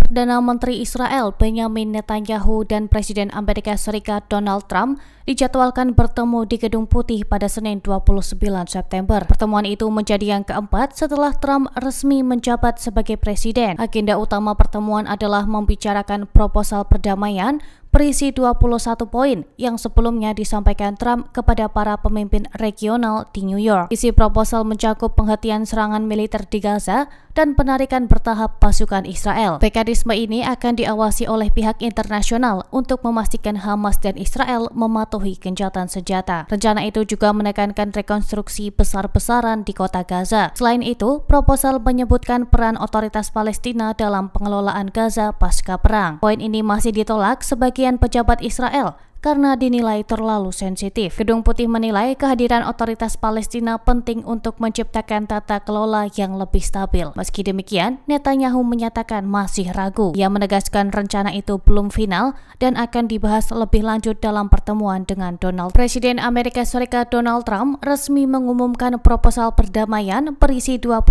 Perdana Menteri Israel Benjamin Netanyahu dan Presiden Amerika Serikat Donald Trump dijadwalkan bertemu di Gedung Putih pada Senin 29 September. Pertemuan itu menjadi yang keempat setelah Trump resmi menjabat sebagai presiden. Agenda utama pertemuan adalah membicarakan proposal perdamaian berisi 21 poin yang sebelumnya disampaikan Trump kepada para pemimpin regional di New York. Isi proposal mencakup penghentian serangan militer di Gaza dan penarikan bertahap pasukan Israel. Mekanisme ini akan diawasi oleh pihak internasional untuk memastikan Hamas dan Israel mematuhi gencatan senjata. Rencana itu juga menekankan rekonstruksi besar-besaran di kota Gaza. Selain itu, proposal menyebutkan peran otoritas Palestina dalam pengelolaan Gaza pasca perang. Poin ini masih ditolak sebagian pejabat Israel karena dinilai terlalu sensitif. Gedung Putih menilai kehadiran otoritas Palestina penting untuk menciptakan tata kelola yang lebih stabil. Meski demikian, Netanyahu menyatakan masih ragu. Ia menegaskan rencana itu belum final dan akan dibahas lebih lanjut dalam pertemuan dengan Donald. Presiden Amerika Serikat Donald Trump resmi mengumumkan proposal perdamaian berisi 21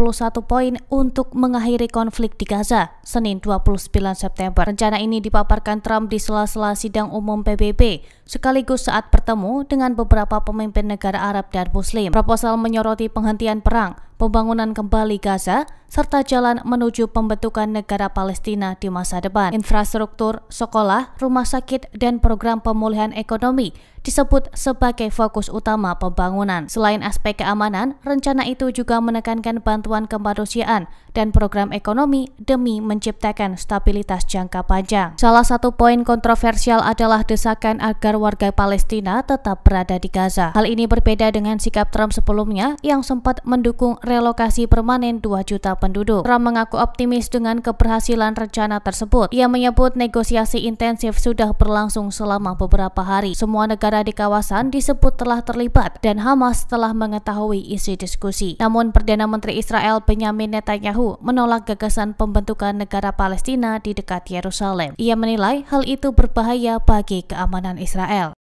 poin untuk mengakhiri konflik di Gaza, Senin 29 September. Rencana ini dipaparkan Trump di sela-sela sidang umum PBB sekaligus saat bertemu dengan beberapa pemimpin negara Arab dan Muslim. Proposal menyoroti penghentian perang, pembangunan kembali Gaza, serta jalan menuju pembentukan negara Palestina di masa depan. Infrastruktur, sekolah, rumah sakit, dan program pemulihan ekonomi disebut sebagai fokus utama pembangunan. Selain aspek keamanan, rencana itu juga menekankan bantuan kemanusiaan dan program ekonomi demi menciptakan stabilitas jangka panjang. Salah satu poin kontroversial adalah desakan agar warga Palestina tetap berada di Gaza. Hal ini berbeda dengan sikap Trump sebelumnya yang sempat mendukung relokasi permanen 2 juta penduduk. Trump mengaku optimis dengan keberhasilan rencana tersebut. Ia menyebut negosiasi intensif sudah berlangsung selama beberapa hari. Semua negara di kawasan disebut telah terlibat dan Hamas telah mengetahui isi diskusi. Namun Perdana Menteri Israel Benjamin Netanyahu menolak gagasan pembentukan negara Palestina di dekat Yerusalem. Ia menilai hal itu berbahaya bagi keamanan Israel.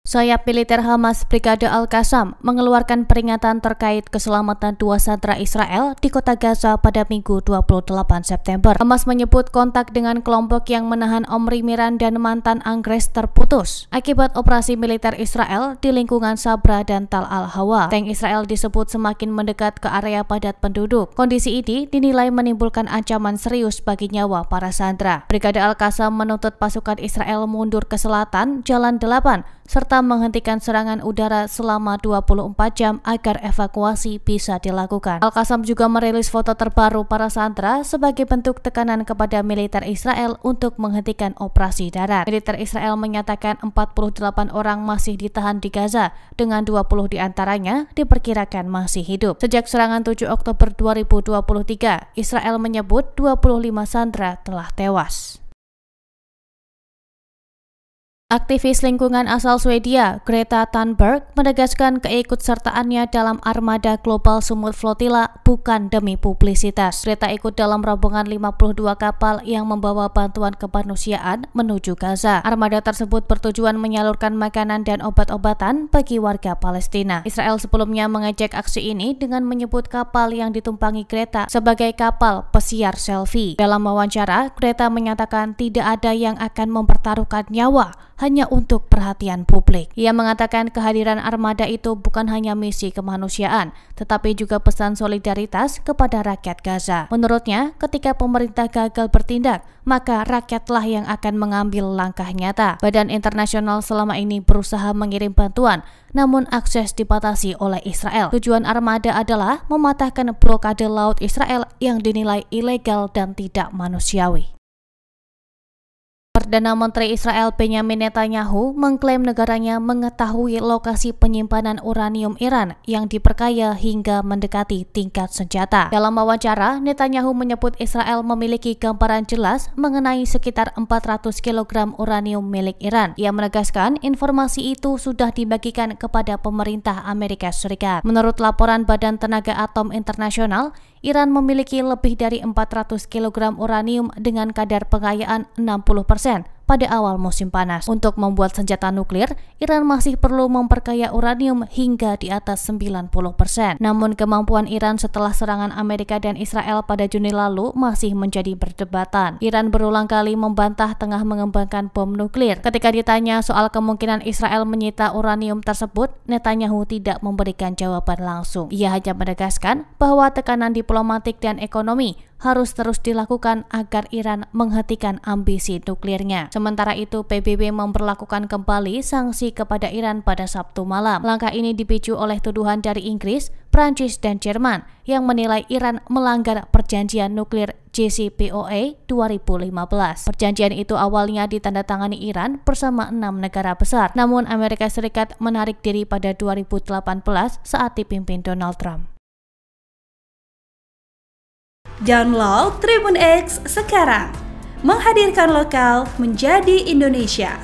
Sayap militer Hamas Brigade Al-Qassam mengeluarkan peringatan terkait keselamatan 2 sandera Israel di kota Gaza pada Minggu 28 September. Hamas menyebut kontak dengan kelompok yang menahan Omri Miran dan mantan Anggres terputus akibat operasi militer Israel di lingkungan Sabra dan Tal Al-Hawa. Tank Israel disebut semakin mendekat ke area padat penduduk. Kondisi ini dinilai menimbulkan ancaman serius bagi nyawa para sandera. Brigade Al-Qassam menuntut pasukan Israel mundur ke selatan Jalan 8 serta menghentikan serangan udara selama 24 jam agar evakuasi bisa dilakukan. Al-Qassam juga merilis foto terbaru para sandera sebagai bentuk tekanan kepada militer Israel untuk menghentikan operasi darat. Militer Israel menyatakan 48 orang masih ditahan di Gaza, dengan 20 diantaranya diperkirakan masih hidup. Sejak serangan 7 Oktober 2023, Israel menyebut 25 sandera telah tewas. Aktivis lingkungan asal Swedia, Greta Thunberg, menegaskan keikutsertaannya dalam armada global Sumut Flotilla bukan demi publisitas. Greta ikut dalam rombongan 52 kapal yang membawa bantuan kemanusiaan menuju Gaza. Armada tersebut bertujuan menyalurkan makanan dan obat-obatan bagi warga Palestina. Israel sebelumnya mengejek aksi ini dengan menyebut kapal yang ditumpangi Greta sebagai kapal pesiar selfie. Dalam wawancara, Greta menyatakan tidak ada yang akan mempertaruhkan nyawa hanya untuk perhatian publik. Ia mengatakan kehadiran armada itu bukan hanya misi kemanusiaan, tetapi juga pesan solidaritas kepada rakyat Gaza. Menurutnya, ketika pemerintah gagal bertindak, maka rakyatlah yang akan mengambil langkah nyata. Badan internasional selama ini berusaha mengirim bantuan, namun akses dibatasi oleh Israel. Tujuan armada adalah mematahkan blokade laut Israel yang dinilai ilegal dan tidak manusiawi. Perdana Menteri Israel Benjamin Netanyahu mengklaim negaranya mengetahui lokasi penyimpanan uranium Iran yang diperkaya hingga mendekati tingkat senjata. Dalam wawancara, Netanyahu menyebut Israel memiliki gambaran jelas mengenai sekitar 400 kg uranium milik Iran. Ia menegaskan informasi itu sudah dibagikan kepada pemerintah Amerika Serikat. Menurut laporan Badan Tenaga Atom Internasional, Iran memiliki lebih dari 400 kg uranium dengan kadar pengayaan 60%, pada awal musim panas. Untuk membuat senjata nuklir, Iran masih perlu memperkaya uranium hingga di atas 90%. Namun kemampuan Iran setelah serangan Amerika dan Israel pada Juni lalu masih menjadi perdebatan. Iran berulang kali membantah tengah mengembangkan bom nuklir. Ketika ditanya soal kemungkinan Israel menyita uranium tersebut, Netanyahu tidak memberikan jawaban langsung. Ia hanya menegaskan bahwa tekanan diplomatik dan ekonomi harus terus dilakukan agar Iran menghentikan ambisi nuklirnya. Sementara itu, PBB memberlakukan kembali sanksi kepada Iran pada Sabtu malam. Langkah ini dipicu oleh tuduhan dari Inggris, Prancis, dan Jerman yang menilai Iran melanggar perjanjian nuklir JCPOA 2015. Perjanjian itu awalnya ditandatangani Iran bersama 6 negara besar. Namun Amerika Serikat menarik diri pada 2018 saat dipimpin Donald Trump. Download Tribun X sekarang, menghadirkan lokal menjadi Indonesia.